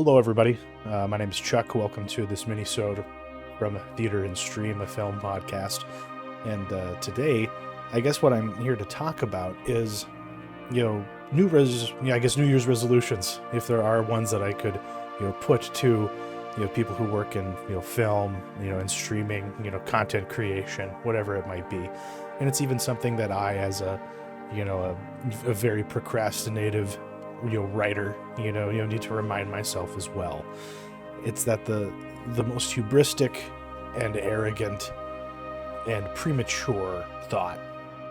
Hello, everybody. My name is Chuck. Welcome to this Minisode from Theater and Stream, a film podcast. And today, I guess what I'm here to talk about is, New Year's resolutions, if there are ones that I could, put to, people who work in, film, and streaming, content creation, whatever it might be. And it's even something that I, as a very procrastinative writer, need to remind myself as well. It's that the most hubristic and arrogant and premature thought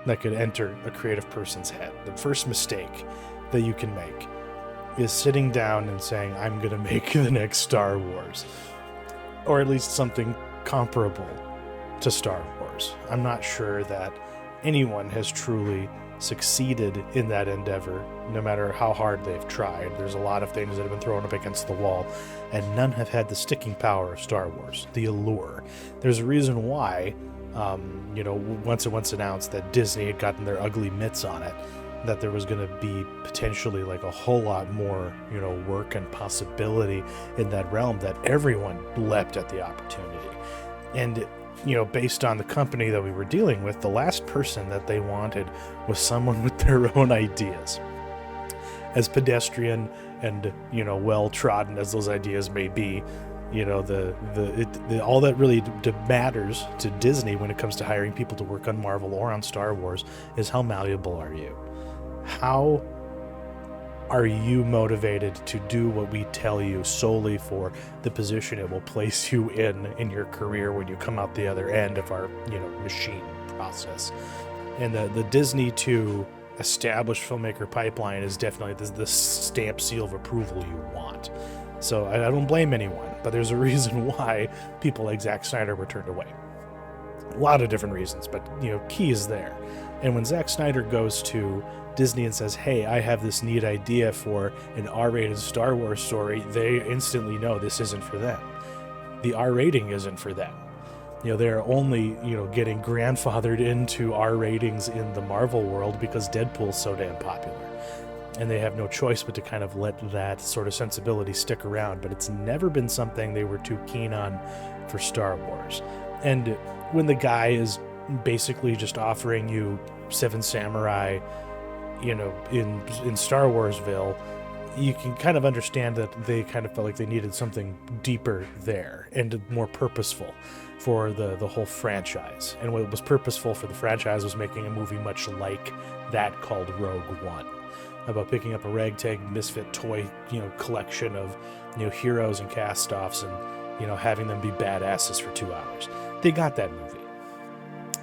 that could enter a creative person's head, the first mistake that you can make, is sitting down and saying, I'm going to make the next Star Wars, or at least something comparable to Star Wars. I'm not sure that anyone has truly succeeded in that endeavor, no matter how hard they've tried. There's a lot of things that have been thrown up against the wall, and none have had the sticking power of Star Wars, the allure. There's a reason why, once it was announced that Disney had gotten their ugly mitts on it, that there was going to be potentially like a whole lot more, work and possibility in that realm, that everyone leapt at the opportunity. And based on the company that we were dealing with, the last person that they wanted was someone with their own ideas. As pedestrian and, well-trodden as those ideas may be, all that really matters to Disney when it comes to hiring people to work on Marvel or on Star Wars is how malleable are you? How are you motivated to do what we tell you solely for the position it will place you in your career when you come out the other end of our, machine process? And the Disney to established filmmaker pipeline is definitely the stamp seal of approval you want. So I don't blame anyone, but there's a reason why people like Zack Snyder were turned away. A lot of different reasons, but key is there. And when Zack Snyder goes to Disney and says, hey, I have this neat idea for an R-rated Star Wars story, they instantly know this isn't for them. The R rating isn't for them. They're only, getting grandfathered into R ratings in the Marvel world because Deadpool's so damn popular. And they have no choice but to kind of let that sort of sensibility stick around. But it's never been something they were too keen on for Star Wars. And when the guy is basically just offering you Seven Samurai, in Star Warsville, you can kind of understand that they kind of felt like they needed something deeper there and more purposeful for the whole franchise. And what was purposeful for the franchise was making a movie much like that called Rogue One, about picking up a ragtag misfit toy, collection of, heroes and cast-offs and, having them be badasses for 2 hours. They got that movie.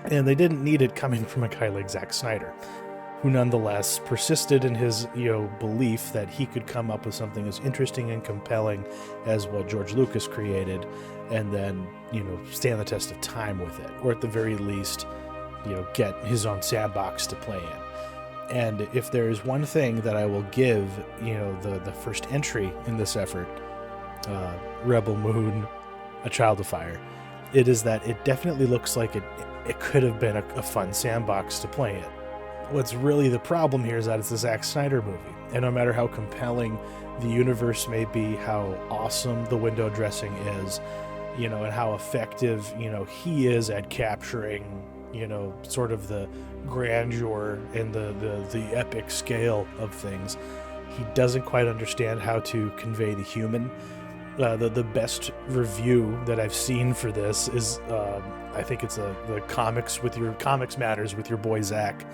And they didn't need it coming from a guy like Zack Snyder, who nonetheless persisted in his, belief that he could come up with something as interesting and compelling as what George Lucas created, and then, stand the test of time with it, or at the very least, get his own sandbox to play in. And if there's one thing that I will give, the first entry in this effort, Rebel Moon, A Child of Fire, it is that it definitely looks like it could have been a fun sandbox to play in. What's really the problem here is that it's a Zack Snyder movie, and no matter how compelling the universe may be, how awesome the window dressing is, and how effective, he is at capturing, sort of the grandeur and the epic scale of things, he doesn't quite understand how to convey the human. The best review that I've seen for this is, I think it's the Comics Matters with your boy Zach.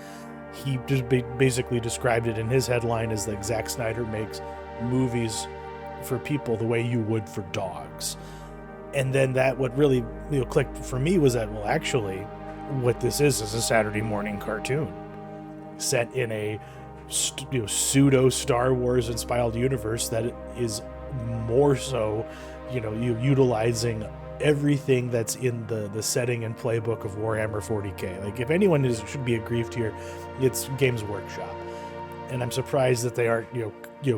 He just basically described it in his headline as like Zack Snyder makes movies for people the way you would for dogs. And then that what really clicked for me was that, well, actually, what this is a Saturday morning cartoon set in a pseudo Star Wars inspired universe that is more so, utilizing everything that's in the setting and playbook of Warhammer 40K. Like, if anyone should be aggrieved here, it's Games Workshop. And I'm surprised that they aren't,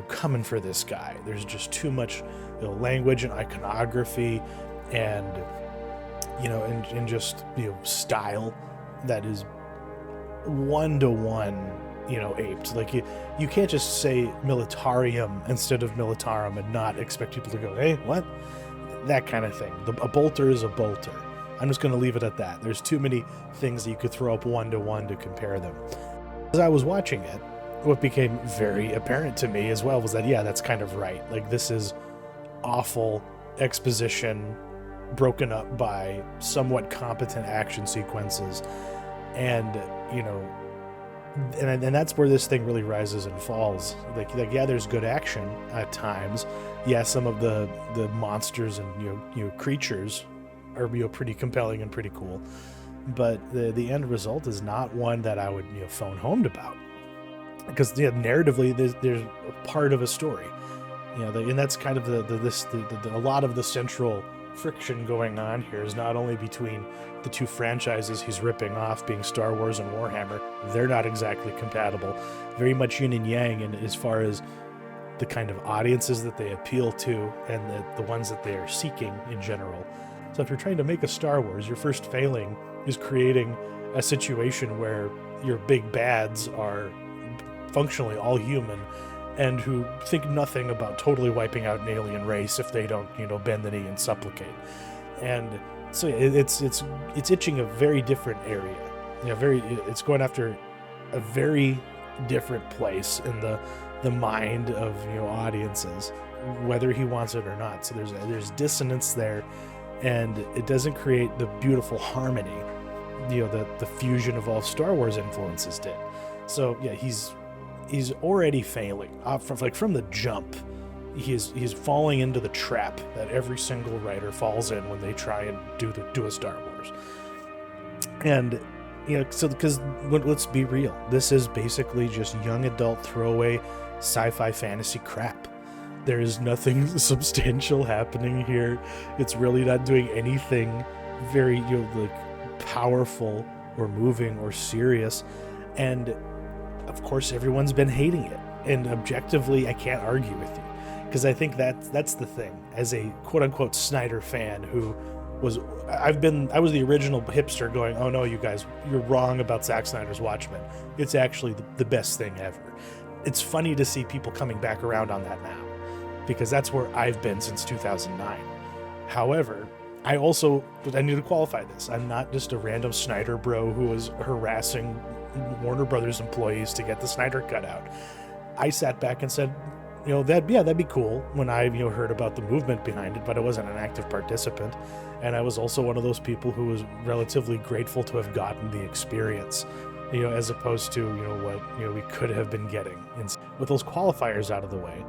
coming for this guy. There's just too much language and iconography and, and just, style that is one-to-one aped. Like you can't just say militarium instead of militarum and not expect people to go, hey, what? That kind of thing. A bolter is a bolter. I'm just going to leave it at that. There's too many things that you could throw up one-to-one to compare them. As I was watching it, what became very apparent to me as well was that, yeah, that's kind of right. Like, this is awful exposition broken up by somewhat competent action sequences. And, and that's where this thing really rises and falls. Like yeah, there's good action at times. Yeah, some of the monsters and creatures are pretty compelling and pretty cool. But the end result is not one that I would phone home about, because narratively there's a part of a story, and that's kind of a lot of the central friction going on here is not only between the two franchises he's ripping off, being Star Wars and Warhammer. They're not exactly compatible, very much yin and yang, and as far as the kind of audiences that they appeal to and the ones that they are seeking in general. So if you're trying to make a Star Wars, your first failing is creating a situation where your big bads are functionally all human and who think nothing about totally wiping out an alien race if they don't, bend the knee and supplicate. And so it's itching a very different area. It's going after a very different place in the mind of audiences, whether he wants it or not. So there's dissonance there, and it doesn't create the beautiful harmony, the fusion of all Star Wars influences did. So yeah, he's already failing from the jump. He's falling into the trap that every single writer falls in when they try and do a Star Wars. And so because let's be real, this is basically just young adult throwaway sci-fi fantasy crap. There is nothing substantial happening here. It's really not doing anything very powerful or moving or serious. And of course everyone's been hating it, and objectively I can't argue with you, because I think that's the thing. As a quote-unquote Snyder fan who I was the original hipster going, oh no, you guys, you're wrong about Zack Snyder's Watchmen. It's actually the best thing ever. It's funny to see people coming back around on that now, because that's where I've been since 2009. However, I need to qualify this. I'm not just a random Snyder bro who was harassing Warner Brothers employees to get the Snyder cut out. I sat back and said, that'd be cool when I heard about the movement behind it, but I wasn't an active participant. And I was also one of those people who was relatively grateful to have gotten the experience, as opposed to what we could have been getting. And with those qualifiers out of the way,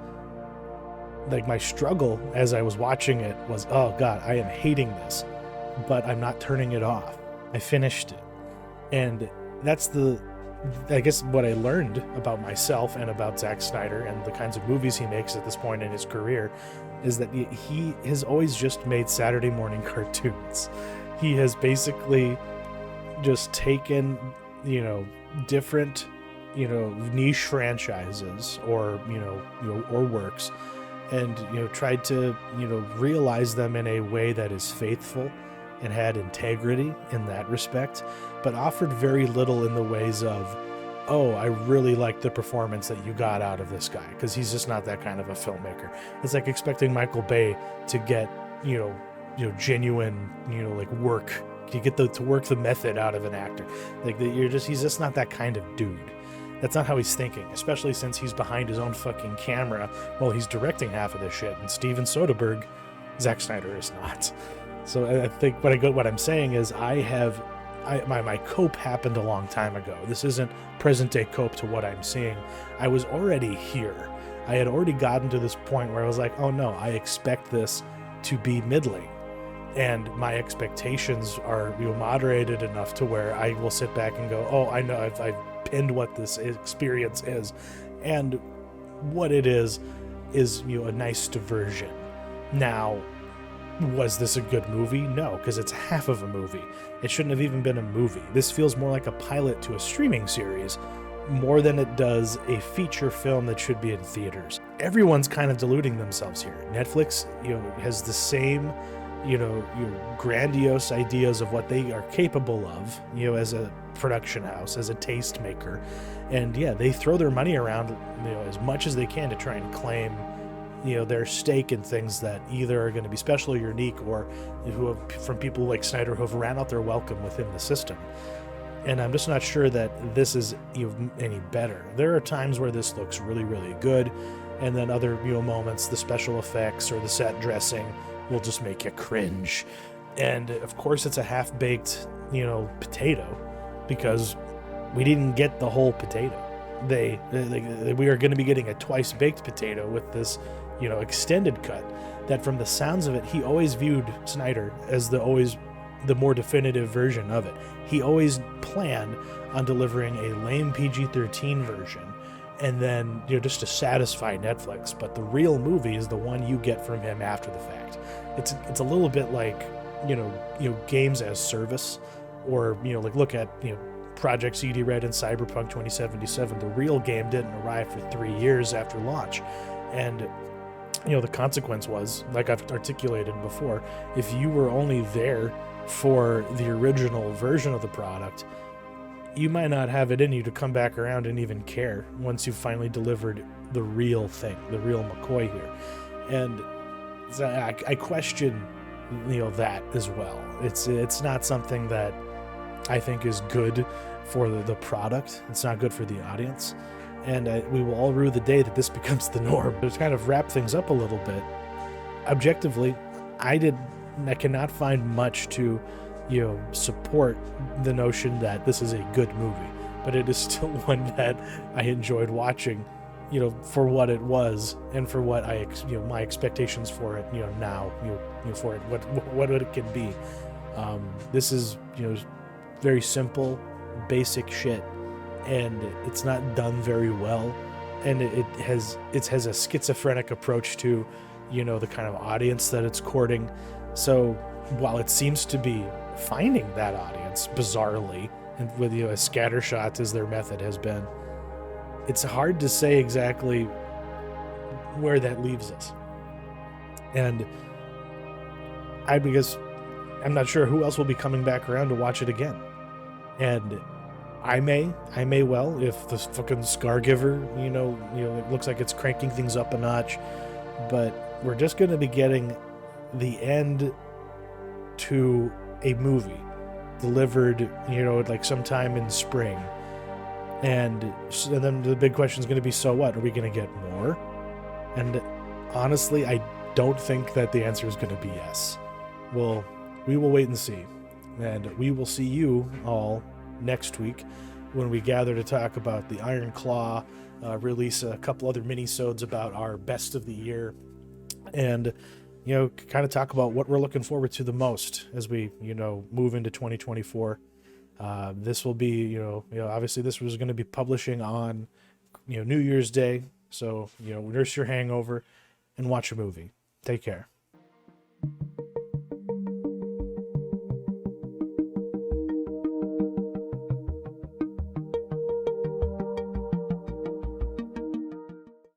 like, my struggle as I was watching it was, oh god, I am hating this, but I'm not turning it off. I finished it. And that's I guess what I learned about myself and about Zack Snyder and the kinds of movies he makes at this point in his career is that he has always just made Saturday morning cartoons. He has basically just taken, different, niche franchises or works, and tried to realize them in a way that is faithful and had integrity in that respect, but offered very little in the ways of, oh, I really like the performance that you got out of this guy, because he's just not that kind of a filmmaker. It's like expecting Michael Bay to get genuine work. You get to work the method out of an actor. He's just not that kind of dude. That's not how he's thinking, especially since he's behind his own fucking camera while he's directing half of this shit. And Steven Soderbergh, Zack Snyder is not. So I think what I'm saying is my cope happened a long time ago. This isn't present day cope to what I'm seeing. I was already here. I had already gotten to this point where I was like, oh no, I expect this to be middling. And my expectations are moderated enough to where I will sit back and go, oh, I know, I've pinned what this experience is. And what it is a nice diversion. Now, was this a good movie? No, because it's half of a movie. It shouldn't have even been a movie. This feels more like a pilot to a streaming series, more than it does a feature film that should be in theaters. Everyone's kind of deluding themselves here. Netflix, has the same grandiose ideas of what they are capable of, as a production house, as a tastemaker. And yeah, they throw their money around, as much as they can to try and claim, their stake in things that either are going to be special or unique, or from people like Snyder who have ran out their welcome within the system. And I'm just not sure that this is any better. There are times where this looks really, really good, and then other moments, the special effects or the set dressing will just make you cringe. And of course, it's a half-baked, potato, because we didn't get the whole potato. We are going to be getting a twice-baked potato with this, extended cut. That, from the sounds of it, he always viewed Snyder as the more definitive version of it. He always planned on delivering a lame PG-13 version, and then just to satisfy Netflix. But the real movie is the one you get from him after the fact. It's a little bit like games as service, or like look at Project CD Red and Cyberpunk 2077. The real game didn't arrive for 3 years after launch, and the consequence was, like I've articulated before, if you were only there for the original version of the product, you might not have it in you to come back around and even care once you've finally delivered the real thing, the real McCoy here. And I question, that as well. It's not something that I think is good for the product. It's not good for the audience. And we will all rue the day that this becomes the norm. But to kind of wrap things up a little bit, objectively, I cannot find much to support the notion that this is a good movie, but it is still one that I enjoyed watching, for what it was, and for what my expectations for it, now, for it, what it can be. This is, very simple, basic shit, and it's not done very well, and it has a schizophrenic approach to, the kind of audience that it's courting. So while it seems to be finding that audience bizarrely, and with as scattershot as their method has been, it's hard to say exactly where that leaves us. And because I'm not sure who else will be coming back around to watch it again. And I may well, if the fucking Scargiver, it looks like it's cranking things up a notch, but we're just going to be getting the end to a movie delivered, like sometime in spring. And then the big question is going to be, so what? Are we going to get more? And honestly, I don't think that the answer is going to be yes. Well, we will wait and see. And we will see you all next week when we gather to talk about the Iron Claw, release a couple other minisodes about our best of the year, and kind of talk about what we're looking forward to the most as we move into 2024. This will be obviously this was going to be publishing on New Year's Day, so nurse your hangover and watch a movie. Take care.